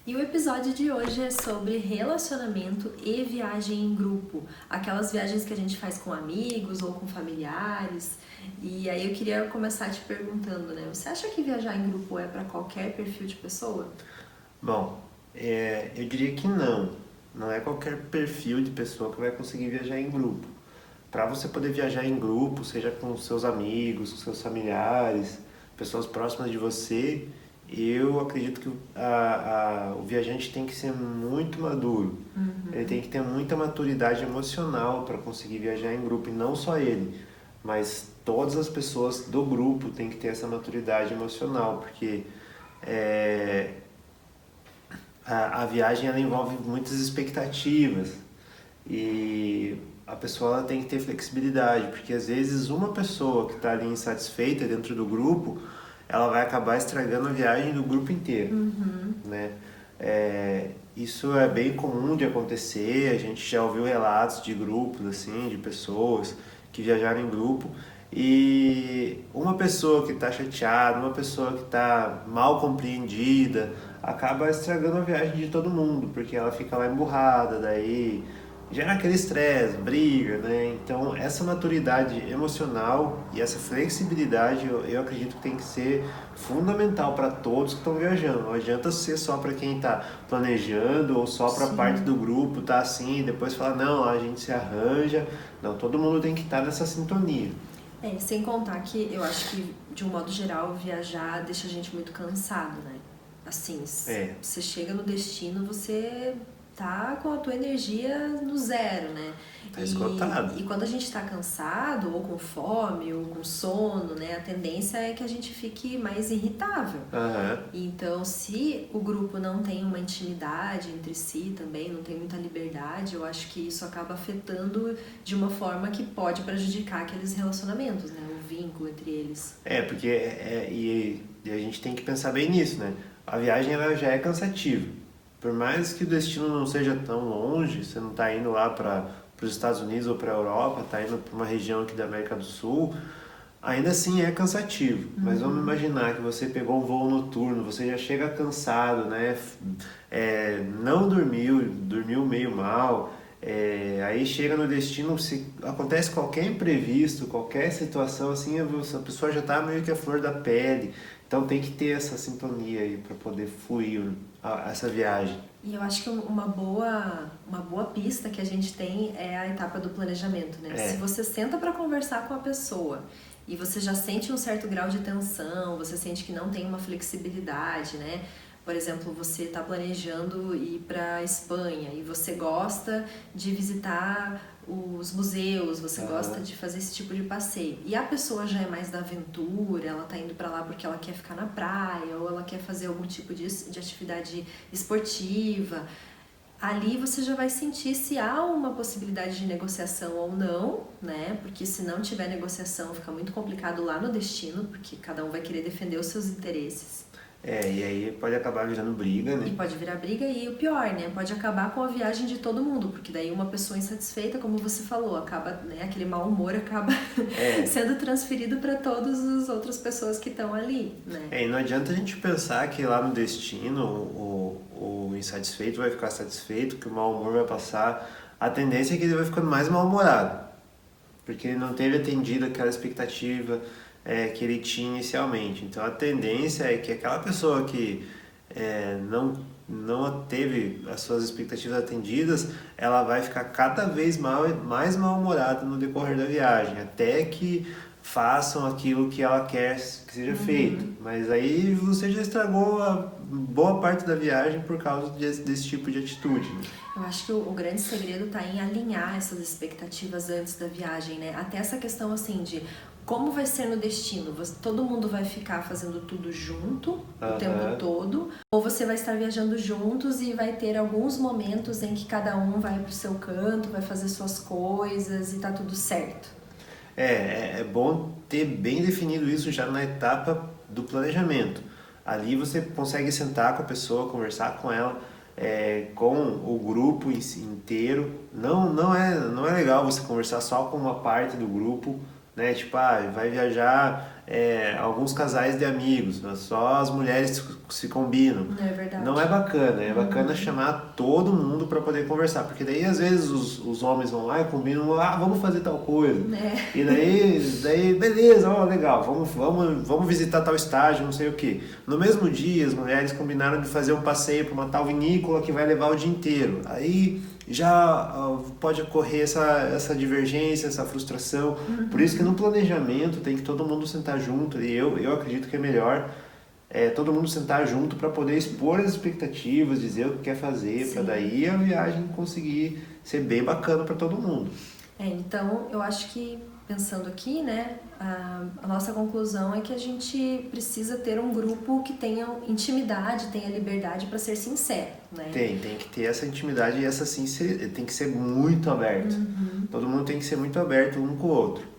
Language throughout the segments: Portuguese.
E o episódio de hoje é sobre relacionamento e viagem em grupo. Aquelas viagens que a gente faz com amigos ou com familiares. E aí eu queria começar te perguntando, né? Você acha que viajar em grupo é para qualquer perfil de pessoa? Bom, eu diria que não. Não é qualquer perfil de pessoa que vai conseguir viajar em grupo. Para você poder viajar em grupo, seja com seus amigos, com seus familiares, pessoas próximas de você, eu acredito que o viajante tem que ser muito maduro. Ele tem que ter muita maturidade emocional para conseguir viajar em grupo, e não só ele, mas todas as pessoas do grupo têm que ter essa maturidade emocional, porque é, a viagem ela envolve muitas expectativas e a pessoa ela tem que ter flexibilidade, porque às vezes uma pessoa que está ali insatisfeita dentro do grupo, ela vai acabar estragando a viagem do grupo inteiro, né? Isso é bem comum de acontecer, a gente já ouviu relatos de grupos assim, de pessoas que viajaram em grupo e uma pessoa que está chateada, uma pessoa que está mal compreendida, acaba estragando a viagem de todo mundo, porque ela fica lá emburrada, daí gera aquele estresse, briga, né? Então, essa maturidade emocional e essa flexibilidade eu acredito que tem que ser fundamental para todos que estão viajando. Não adianta ser só para quem está planejando ou só para parte Sim. do grupo, tá assim, e depois falar, não, a gente se arranja. Não, todo mundo tem que estar nessa sintonia. Sem contar que eu acho que, de um modo geral, viajar deixa a gente muito cansado, né? Assim, É, você chega no destino, você tá com a tua energia no zero, né? tá E esgotado. quando a gente tá cansado, ou com fome, ou com sono, né? A tendência é que a gente fique mais irritável. Aham. Então, se o grupo não tem uma intimidade entre si também, não tem muita liberdade, eu acho que isso acaba afetando de uma forma que pode prejudicar aqueles relacionamentos, né? O vínculo entre eles. Porque e a gente tem que pensar bem nisso, né? A viagem ela já é cansativa. Por mais que o destino não seja tão longe, você não está indo lá para os Estados Unidos ou para a Europa, está indo para uma região aqui da América do Sul, ainda assim é cansativo. Mas vamos imaginar que você pegou um voo noturno, você já chega cansado, né? Não dormiu, dormiu meio mal. Aí chega no destino, se acontece qualquer imprevisto, qualquer situação assim, a pessoa já está meio que a flor da pele. Então tem que ter essa sintonia aí para poder fluir essa viagem. E eu acho que uma boa pista que a gente tem é a etapa do planejamento, né? Se É, você senta para conversar com a pessoa e você já sente um certo grau de tensão, você sente que não tem uma flexibilidade, né? Por exemplo, você está planejando ir para Espanha e você gosta de visitar os museus, você gosta aham. de fazer esse tipo de passeio. E a pessoa já é mais da aventura, ela tá indo para lá porque ela quer ficar na praia ou ela quer fazer algum tipo de atividade esportiva. Ali você já vai sentir se há uma possibilidade de negociação ou não, né? Porque se não tiver negociação, fica muito complicado lá no destino, porque cada um vai querer defender os seus interesses. E aí pode acabar virando briga, E né? pode virar briga e o pior, né? Pode acabar com a viagem de todo mundo, porque daí uma pessoa insatisfeita, como você falou, acaba, né, aquele mau humor acaba É, sendo transferido para todas as outras pessoas que estão ali, né? e não adianta a gente pensar que lá no destino o insatisfeito vai ficar satisfeito, que o mau humor vai passar. A tendência é que ele vai ficando mais mal-humorado, porque ele não teve atendido aquela expectativa que ele tinha inicialmente. Então a tendência é que aquela pessoa que não teve as suas expectativas atendidas, ela vai ficar cada vez mais mal-humorada no decorrer da viagem, até que façam aquilo que ela quer que seja feito. Mas aí você já estragou a boa parte da viagem por causa desse tipo de atitude, né? Eu acho que o grande segredo está em alinhar essas expectativas antes da viagem, né? Até essa questão assim de como vai ser no destino. Todo mundo vai ficar fazendo tudo junto o tempo Aham. todo, ou você vai estar viajando juntos e vai ter alguns momentos em que cada um vai pro seu canto, vai fazer suas coisas e tá tudo certo. É bom ter bem definido isso já na etapa do planejamento. Ali você consegue sentar com a pessoa, conversar com ela, com o grupo inteiro. Não é legal você conversar só com uma parte do grupo, né? Tipo, vai viajar alguns casais de amigos, só as mulheres se combinam. É verdade. Não é bacana, é bacana chamar todo mundo para poder conversar, porque daí às vezes os homens vão lá e combinam, vamos fazer tal coisa. E daí beleza, legal, vamos visitar tal estágio, não sei o que. No mesmo dia as mulheres combinaram de fazer um passeio para uma tal vinícola que vai levar o dia inteiro. Aí já pode ocorrer essa divergência, essa frustração. Por isso que no planejamento tem que todo mundo sentar junto, e eu acredito que é melhor todo mundo sentar junto para poder expor as expectativas, dizer o que quer fazer, para daí a viagem conseguir ser bem bacana para todo mundo. Então eu acho que, pensando aqui, né, a nossa conclusão é que a gente precisa ter um grupo que tenha intimidade, tenha liberdade para ser sincero, né? Tem que ter essa intimidade, e essa sim tem que ser muito aberto. Todo mundo tem que ser muito aberto um com o outro.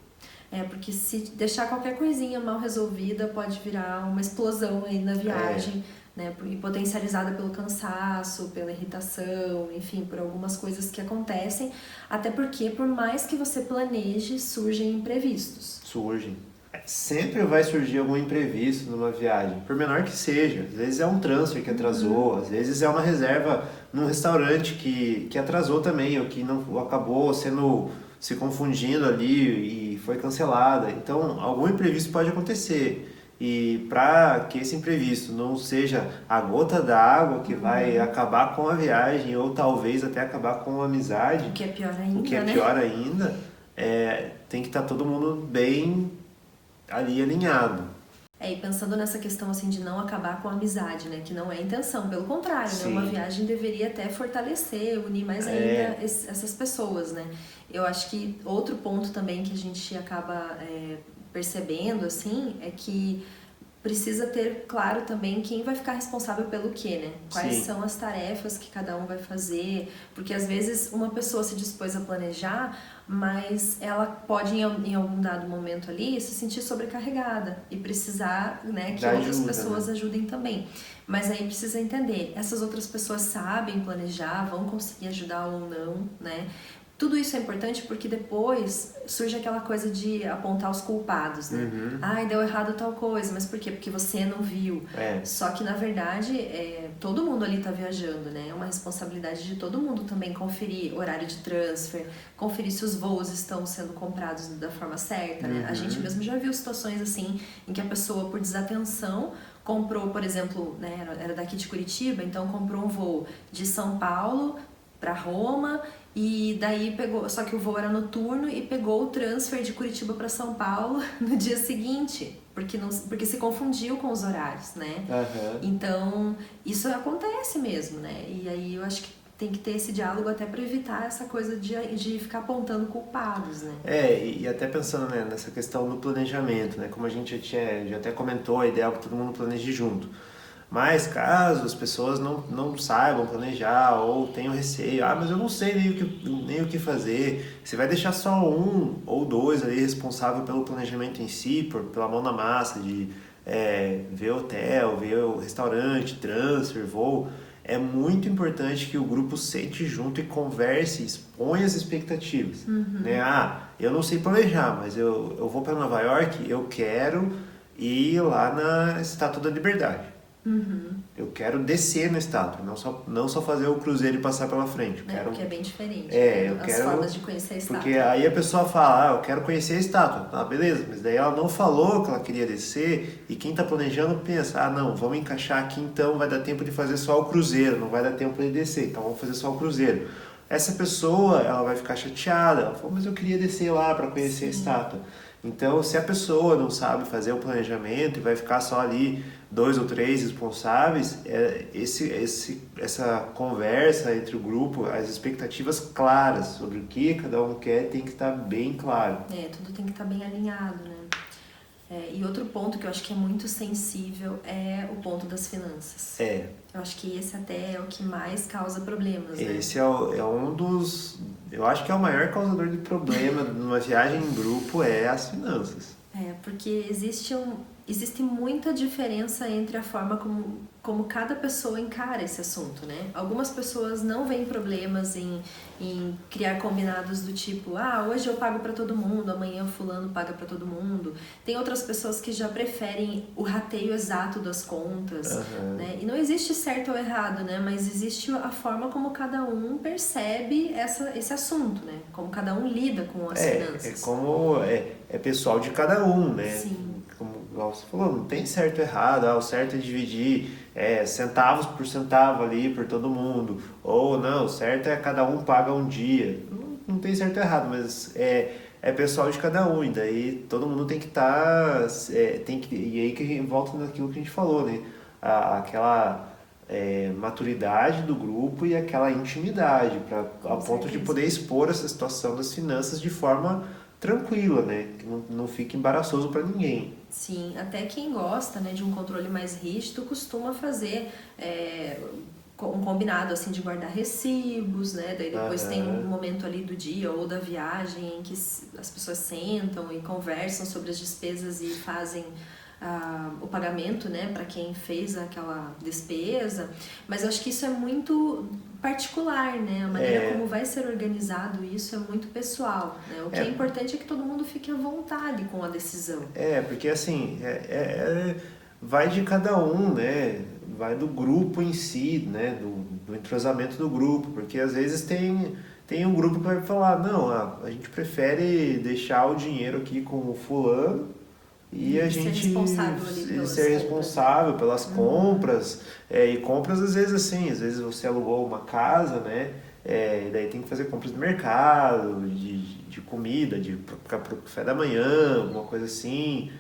Porque se deixar qualquer coisinha mal resolvida pode virar uma explosão aí na viagem, né? E potencializada pelo cansaço, pela irritação, enfim, por algumas coisas que acontecem. Até porque, por mais que você planeje, surgem imprevistos. Surgem. Sempre vai surgir algum imprevisto numa viagem, por menor que seja. Às vezes é um transfer que atrasou, às vezes é uma reserva num restaurante que atrasou também, ou que não acabou se confundindo ali e foi cancelada. Então, algum imprevisto pode acontecer. E para que esse imprevisto não seja a gota d'água que vai acabar com a viagem, ou talvez até acabar com a amizade, o que é pior ainda, tem que estar todo mundo bem ali alinhado. E pensando nessa questão assim de não acabar com a amizade, né? Que não é a intenção, pelo contrário, né? Uma viagem deveria até fortalecer, unir mais ainda essas pessoas, né? Eu acho que outro ponto também que a gente acaba percebendo, assim, é que precisa ter claro também quem vai ficar responsável pelo quê, né? Quais são as tarefas que cada um vai fazer, porque às vezes uma pessoa se dispôs a planejar, mas ela pode em algum dado momento ali se sentir sobrecarregada e precisar, né, que outras pessoas ajudem também. Mas aí precisa entender, essas outras pessoas sabem planejar, vão conseguir ajudar ou não, né? Tudo isso é importante porque depois surge aquela coisa de apontar os culpados, né? Deu errado tal coisa, mas por quê? Porque você não viu. Só que, na verdade, todo mundo ali tá viajando, né? É uma responsabilidade de todo mundo também conferir horário de transfer, conferir se os voos estão sendo comprados da forma certa, né? A gente mesmo já viu situações assim, em que a pessoa, por desatenção, comprou, por exemplo, né, era daqui de Curitiba, então comprou um voo de São Paulo para Roma, e daí pegou, só que o voo era noturno, e pegou o transfer de Curitiba para São Paulo no dia seguinte, porque se confundiu com os horários, né? Então, isso acontece mesmo, né? E aí eu acho que tem que ter esse diálogo até para evitar essa coisa de ficar apontando culpados, né? E até pensando, né, nessa questão do planejamento, né? Como a gente já até comentou, a ideia é que todo mundo planeje junto. Mas caso as pessoas não saibam planejar ou tenham receio, mas eu não sei nem o que fazer, você vai deixar só um ou dois ali responsável pelo planejamento em si, pela mão na massa, de ver hotel, ver o restaurante, transfer, voo. É muito importante que o grupo sente junto e converse, exponha as expectativas. Né? Eu não sei planejar, mas eu vou para Nova York, eu quero ir lá na Estátua da Liberdade. Eu quero descer no estátua, não só fazer o cruzeiro e passar pela frente. Porque é bem diferente, as formas de conhecer a estátua. Porque aí a pessoa fala, eu quero conhecer a estátua. Beleza, mas daí ela não falou que ela queria descer, e quem está planejando pensa, não, vamos encaixar aqui então, vai dar tempo de fazer só o cruzeiro, não vai dar tempo de descer, então vamos fazer só o cruzeiro. Essa pessoa, ela vai ficar chateada, ela fala, mas eu queria descer lá para conhecer a estátua. Então, se a pessoa não sabe fazer o planejamento e vai ficar só ali 2 ou 3 responsáveis, essa conversa entre o grupo, as expectativas claras sobre o que cada um quer tem que estar bem claro. Tudo tem que estar bem alinhado, né? E outro ponto que eu acho que é muito sensível é o ponto das finanças. Eu acho que esse até é o que mais causa problemas, né? Esse é um dos... Eu acho que é o maior causador de problema numa viagem em grupo, as finanças. Porque existe existe muita diferença entre a forma como cada pessoa encara esse assunto, né? Algumas pessoas não veem problemas em criar combinados do tipo, hoje eu pago para todo mundo, amanhã o fulano paga para todo mundo. Tem outras pessoas que já preferem o rateio exato das contas, né? E não existe certo ou errado, né? Mas existe a forma como cada um percebe esse assunto, né? Como cada um lida com as finanças. É pessoal de cada um, né? Sim. Como você falou, não tem certo ou errado, o certo é dividir centavos por centavo ali por todo mundo, ou não, o certo é cada um paga um dia. Não tem certo ou errado, mas é pessoal de cada um, e daí todo mundo tem que estar, e aí que volta naquilo que a gente falou, né? Aquela maturidade do grupo e aquela intimidade, a ponto de poder expor essa situação das finanças de forma tranquila, né? Que não fique embaraçoso para ninguém. Sim, até quem gosta, né, de um controle mais rígido costuma fazer um combinado assim de guardar recibos, né? Daí depois tem um momento ali do dia ou da viagem em que as pessoas sentam e conversam sobre as despesas e fazem o pagamento, né, para quem fez aquela despesa. Mas eu acho que isso é muito particular, né? A maneira como vai ser organizado isso é muito pessoal, né? O que é importante é que todo mundo fique à vontade com a decisão. Porque assim, vai de cada um, né? Vai do grupo em si, né? Do entrosamento do grupo, porque às vezes tem um grupo que vai falar, não, a gente prefere deixar o dinheiro aqui com o fulano e a gente ser responsável pelas compras. E compras às vezes assim, às vezes você alugou uma casa, né? E daí tem que fazer compras de mercado, de comida, para o café da manhã, alguma coisa assim.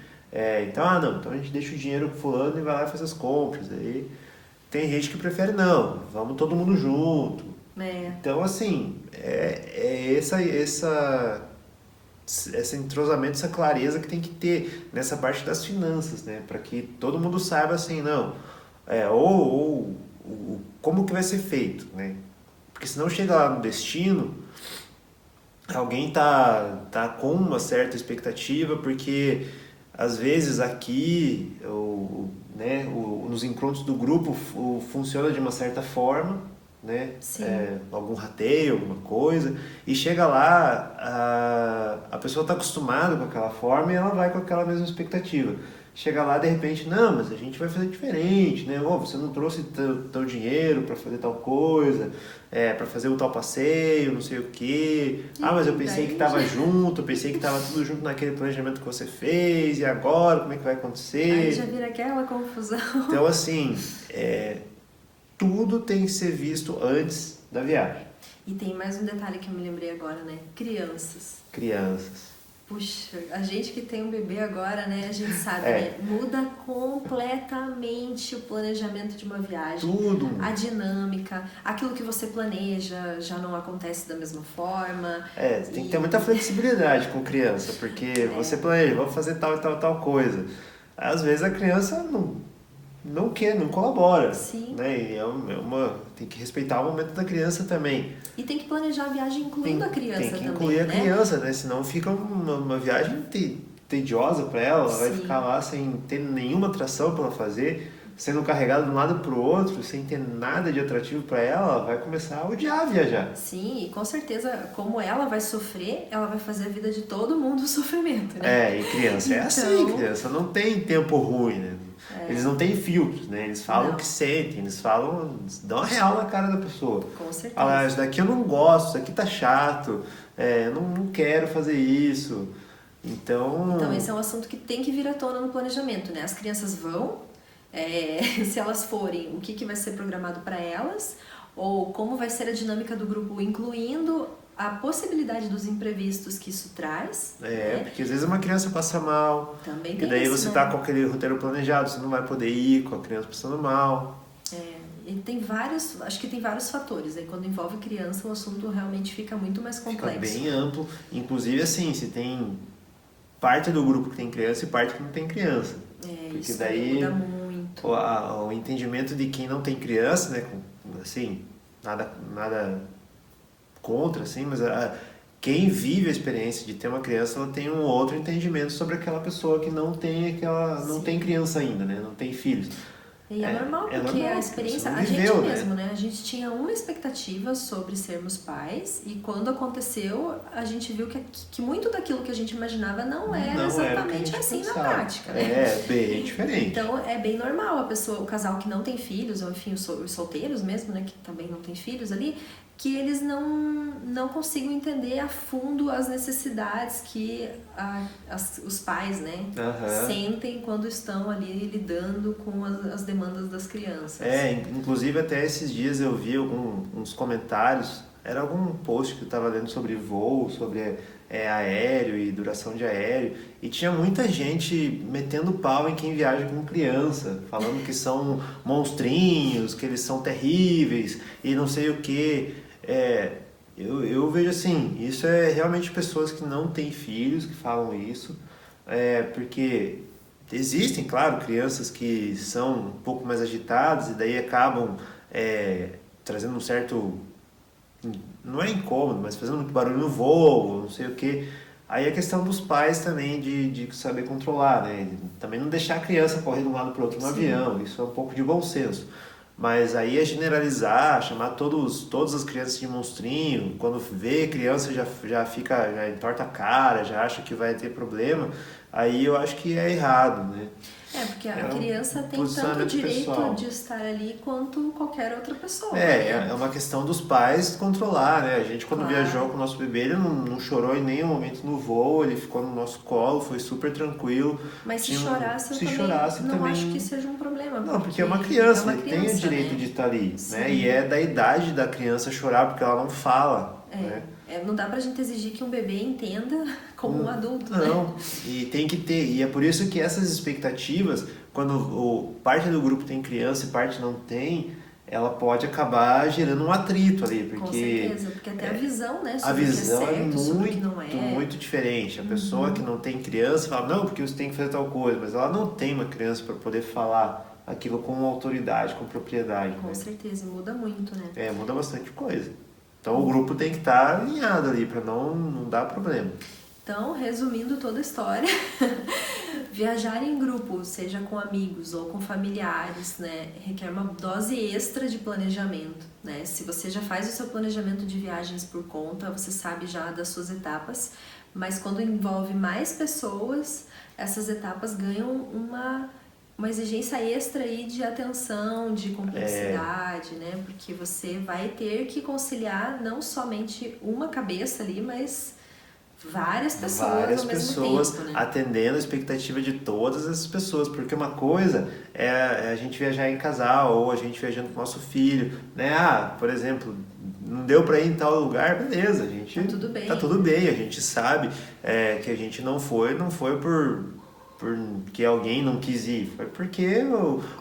Então a gente deixa o dinheiro pro fulano e vai lá e faz as compras. Aí tem gente que prefere não, vamos todo mundo junto. Então assim, esse entrosamento, essa clareza que tem que ter nessa parte das finanças, né? Para que todo mundo saiba assim, não, como que vai ser feito, né? Porque senão chega lá no destino, alguém tá com uma certa expectativa, porque às vezes aqui, nos encontros do grupo funciona de uma certa forma, né? Algum rateio, alguma coisa, e chega lá, a pessoa está acostumada com aquela forma e ela vai com aquela mesma expectativa. Chega lá, de repente, não, mas a gente vai fazer diferente, né? Você não trouxe teu dinheiro para fazer tal coisa, para fazer o tal passeio, não sei o quê. Mas eu pensei que estava junto, eu pensei que estava tudo junto naquele planejamento que você fez, e agora, como é que vai acontecer? Aí já vira aquela confusão. Então, assim, tudo tem que ser visto antes da viagem. E tem mais um detalhe que eu me lembrei agora, né? Crianças. Puxa, a gente que tem um bebê agora, né? A gente sabe, né? Muda completamente o planejamento de uma viagem. Tudo. A dinâmica, aquilo que você planeja já não acontece da mesma forma. Tem que ter muita flexibilidade com criança, porque você planeja, vamos fazer tal e tal coisa. Às vezes a criança não quer, não colabora. Sim. Né? E tem que respeitar o momento da criança também. E tem que planejar a viagem incluindo a criança também. Tem que incluir a criança, né? Senão fica uma viagem tediosa para ela. Ela vai ficar lá sem ter nenhuma atração para ela fazer, sendo carregada de um lado para o outro, sem ter nada de atrativo para ela, ela vai começar a odiar viajar. Sim, e com certeza, como ela vai sofrer, ela vai fazer a vida de todo mundo sofrimento, né? E criança é assim, criança não tem tempo ruim, né? Eles não têm filtros, né? Eles falam o que sentem, eles dão a real na cara da pessoa. Com certeza. Fala, isso daqui eu não gosto, isso aqui tá chato, eu não quero fazer isso. Então, esse é um assunto que tem que vir à tona no planejamento, né? As crianças vão, se elas forem, o que vai ser programado para elas, ou como vai ser a dinâmica do grupo, incluindo a possibilidade dos imprevistos que isso traz. Porque às vezes uma criança passa mal. Também tem e daí isso, você né? tá com aquele roteiro planejado, você não vai poder ir com a criança passando mal. E tem acho que tem vários fatores. Aí quando envolve criança, o assunto realmente fica muito mais complexo. Fica bem amplo. Inclusive, assim, se tem parte do grupo que tem criança e parte que não tem criança. Porque isso daí muda muito. O entendimento de quem não tem criança, né? Assim, nada contra, assim, mas quem vive a experiência de ter uma criança, ela tem um outro entendimento sobre aquela pessoa que não tem criança ainda, né? Não tem filhos. E é normal, porque normal, a experiência, porque a você gente viveu, né? mesmo, né? A gente tinha uma expectativa sobre sermos pais e quando aconteceu, a gente viu que muito daquilo que a gente imaginava não era exatamente assim na prática, né? É, bem diferente. Então é bem normal o casal que não tem filhos, ou enfim, os solteiros mesmo, né? Que também não tem filhos ali, que eles não consigam entender a fundo as necessidades que os pais, né, sentem quando estão ali lidando com as demandas das crianças. Inclusive até esses dias eu vi uns comentários, era algum post que eu estava lendo sobre voo, sobre aéreo e duração de aéreo, e tinha muita gente metendo pau em quem viaja com criança, falando que são monstrinhos, que eles são terríveis e não sei o que. Eu vejo assim, isso é realmente pessoas que não têm filhos que falam isso, porque existem, claro, crianças que são um pouco mais agitadas e daí acabam trazendo um certo, não é incômodo, mas fazendo muito barulho no voo, não sei o que. Aí a questão dos pais também de saber controlar, né? Também não deixar a criança correr de um lado para o outro no Avião, isso é um pouco de bom senso. Mas aí é generalizar, chamar todas as crianças de monstrinho, quando vê criança já entorta a cara, já acha que vai ter problema, aí eu acho que é errado, né? Porque a criança tem tanto direito de estar ali quanto qualquer outra pessoa. É uma questão dos pais controlar, né? A gente quando viajou com o nosso bebê, ele não chorou em nenhum momento no voo, ele ficou no nosso colo, foi super tranquilo. Mas se chorasse, eu não acho que seja um problema. Não, porque é uma criança, ele tem o direito de estar ali, né? E é da idade da criança chorar, porque ela não fala, né? Não dá pra gente exigir que um bebê entenda como um adulto, né? Não, e tem que ter, e é por isso que essas expectativas, quando parte do grupo tem criança e parte não tem, ela pode acabar gerando um atrito ali, porque... Com certeza, porque até a visão, né, sobre a visão o que é certo, sobre o que não é. muito diferente. A pessoa que não tem criança fala, não, porque você tem que fazer tal coisa, mas ela não tem uma criança para poder falar aquilo com autoridade, com propriedade. Com certeza, muda muito, né? Muda bastante coisa. Então o grupo tem que estar alinhado ali para não dar problema. Então, resumindo toda a história, viajar em grupo, seja com amigos ou com familiares, né, requer uma dose extra de planejamento, né? Se você já faz o seu planejamento de viagens por conta, você sabe já das suas etapas, mas quando envolve mais pessoas, essas etapas ganham uma exigência extra aí de atenção, de complexidade, né? Porque você vai ter que conciliar não somente uma cabeça ali, mas várias pessoas ao mesmo tempo, né? Atendendo a expectativa de todas essas pessoas, porque uma coisa é a gente viajar em casal ou a gente viajando com o nosso filho, né? Por exemplo, não deu para ir em tal lugar, beleza, a gente tá tudo bem, a gente sabe que a gente não foi porque alguém não quis ir, foi porque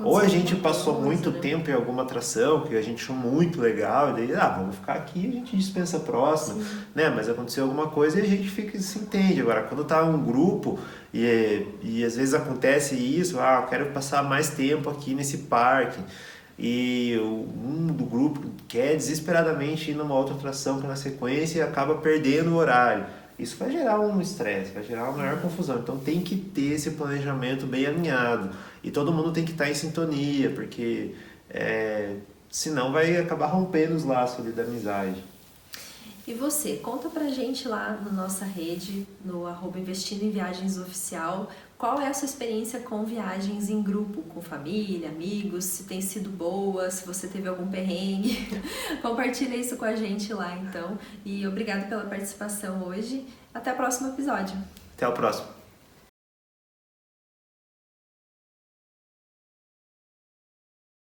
ou a gente passou muito tempo em alguma atração que a gente achou muito legal, e daí, vamos ficar aqui, a gente dispensa a próxima, né? Mas aconteceu alguma coisa e a gente se entende. Agora, quando tá um grupo e às vezes acontece isso, eu quero passar mais tempo aqui nesse parque, e um do grupo quer desesperadamente ir numa outra atração que na sequência acaba perdendo o horário. Isso vai gerar um estresse, vai gerar uma maior confusão. Então tem que ter esse planejamento bem alinhado. E todo mundo tem que estar em sintonia, porque senão vai acabar rompendo os laços ali da amizade. E você, conta pra gente lá na nossa rede, no @investindo em viagens oficial, qual é a sua experiência com viagens em grupo, com família, amigos, se tem sido boa, se você teve algum perrengue. Compartilha isso com a gente lá, então. E obrigado pela participação hoje. Até o próximo episódio. Até o próximo.